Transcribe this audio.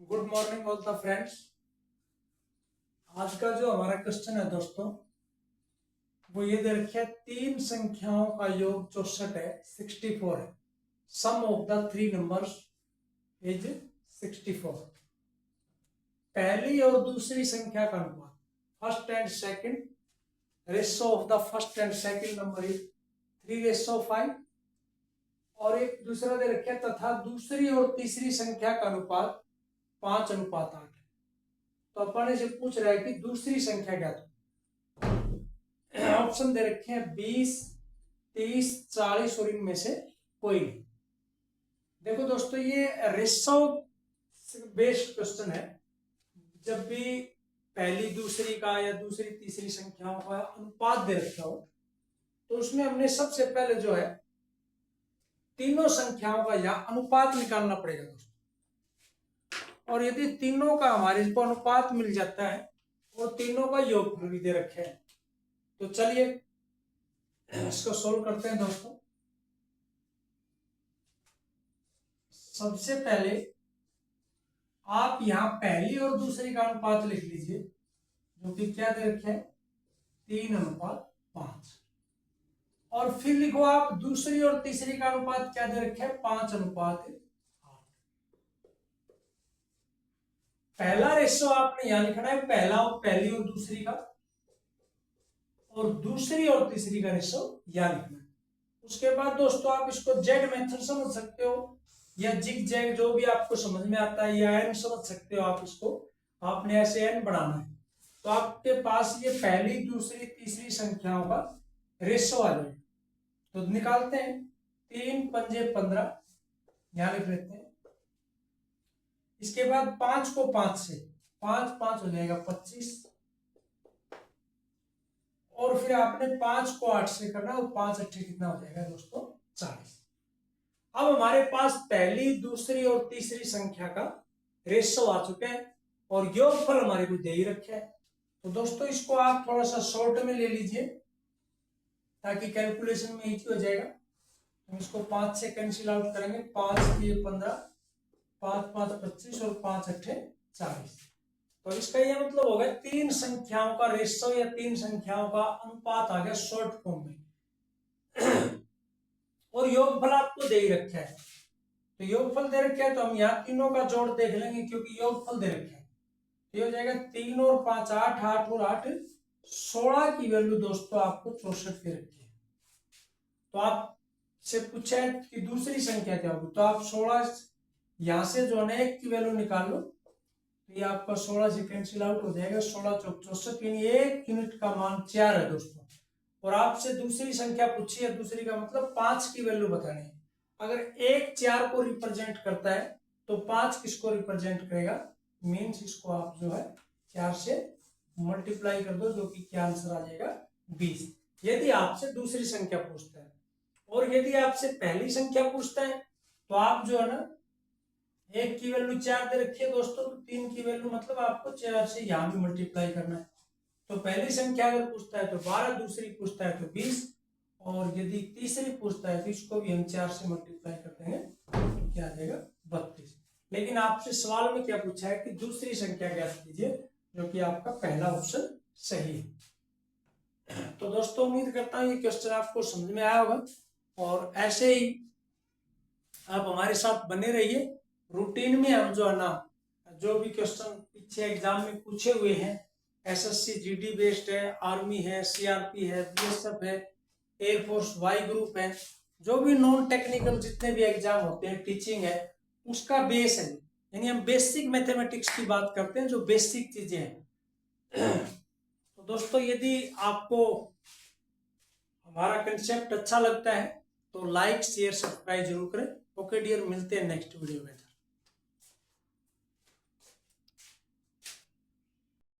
Good morning all the friends. आज का जो हमारा क्वेश्चन है दोस्तों वो ये दे रखा है, तीन संख्याओं का योग 64 है, 64 है। Sum of the three numbers is 64। पहली और दूसरी संख्या का अनुपात, first and second ratio of the first and second number is 3:5। और एक दूसरा दे रखा है, तथा दूसरी और तीसरी संख्या का अनुपात 5:8 है। तो अपन इसे पूछ रहा है कि दूसरी संख्या क्या थी। ऑप्शन दे रखे हैं 20, 30, 40 और इनमें से कोई नहीं। देखो दोस्तों, ये रेशो बेस्ड क्वेश्चन है। जब भी पहली दूसरी का या दूसरी तीसरी संख्याओं का अनुपात दे रखा हो तो उसमें हमने सबसे पहले जो है तीनों संख्याओं का या अनुपात निकालना पड़ेगा दोस्तों। और यदि तीनों का हमारे को अनुपात मिल जाता है और तीनों का योगफल भी दे रखे हैं, तो चलिए इसको सोल्व करते हैं दोस्तों। सबसे पहले आप यहां पहली और दूसरी का अनुपात लिख लीजिए, जो कि क्या दे रखे हैं 3:5। और फिर लिखो आप दूसरी और तीसरी का अनुपात क्या दे रखे हैं 5:8। पहला रेशो आपने यहां लिखना है, पहला और पहली और दूसरी का, और दूसरी और तीसरी का रेशो यहां लिखना है। उसके बाद दोस्तों आप इसको जेड मेथड समझ सकते हो या जिग जैग, जो भी आपको समझ में आता है, या एन समझ सकते हो आप इसको। आपने ऐसे एन बनाना है तो आपके पास ये पहली दूसरी तीसरी संख्याओं का रेशो आ जाएगा। तो निकालते हैं, 3 पंजे 15 यहां लिख लेते हैं। इसके बाद 5 को 5 से, 5 5 हो जाएगा 25। और फिर आपने 5 को 8 से करना, और 5 8 कितना हो जाएगा दोस्तों 40। अब हमारे पास पहली दूसरी और तीसरी संख्या का रेशो आ चुका है और योगफल हमारे को दे ही रखा है। तो दोस्तों इसको आप थोड़ा सा शॉर्ट में ले लीजिए ताकि कैलकुलेशन में इजी हो जाएगा। हम इसको 5 से कैंसिल आउट करेंगे, 5 3 15, 5 5 25 और 5 8 40। तो इसका यह मतलब होगा तीन संख्याओं का रेशो या तीन संख्याओं का अनुपात आ गया शॉर्ट फॉर्म में। और योगफल आपको दे ही रखा है। तो योगफल दे रखा है तो हम यहाँ तीनों का जोड़ देख लेंगे, क्योंकि योगफल दे रखा है। तो ये हो जाएगा 3 और 5 8, 8 और 8 16 की वैल्यू दोस्तों आपको 64 दे रखी है। तो आप से पूछा है कि दूसरी संख्या क्या होगी, तो आप 16 यहां से जो है 1 की वैल्यू निकाल लो, तो ये आपका 16 से कैंसिल आउट हो जाएगा। 16 चौक 64, यानी 1 यूनिट का मान 4 है दोस्तों। और आपसे दूसरी संख्या पूछी है, दूसरी का मतलब 5 की वैल्यू बतानी है। अगर 1 4 को रिप्रेजेंट करता है तो 5 किसको रिप्रेजेंट करेगा, मीन्स इसको आप जो है 4 से मल्टीप्लाई कर दो, जो कि क्या आंसर आ जाएगा 20। यदि आपसे दूसरी संख्या पूछता है। और यदि आपसे पहली संख्या पूछता है तो आप जो है ना 1 की वैल्यू 4 दे रखी है दोस्तों, तो 3 की वैल्यू मतलब आपको 4 से यहां भी मल्टीप्लाई करना है। तो पहली संख्या अगर पूछता है तो 12, दूसरी पूछता है तो 20, और यदि तीसरी पूछता है तो इसको भी हम 4 से मल्टीप्लाई करते हैं तो क्या आ जाएगा 32। लेकिन आपसे सवाल में क्या पूछा है कि दूसरी संख्या ज्ञात कीजिए, जो कि आपका पहला ऑप्शन सही है। तो दोस्तों उम्मीद करता हूं ये क्वेश्चन आपको समझ में आया होगा, और ऐसे ही आप हमारे साथ बने रहिए। रूटीन में हम जो है ना, जो भी क्वेश्चन पीछे एग्जाम में पूछे हुए हैं, एसएससी जीडी बेस्ड है, आर्मी है, सीआरपी है, बीएसएफ है, एयरफोर्स वाई ग्रुप है, जो भी नॉन टेक्निकल जितने भी एग्जाम होते हैं, टीचिंग है, उसका बेस है। यानी हम बेसिक मैथमेटिक्स की बात करते हैं, जो बेसिक चीजें हैं। तो दोस्तों यदि आपको हमारा कंसेप्ट अच्छा लगता है तो लाइक शेयर सब्सक्राइब जरूर करें। ओके डियर, मिलते हैं नेक्स्ट वीडियो में।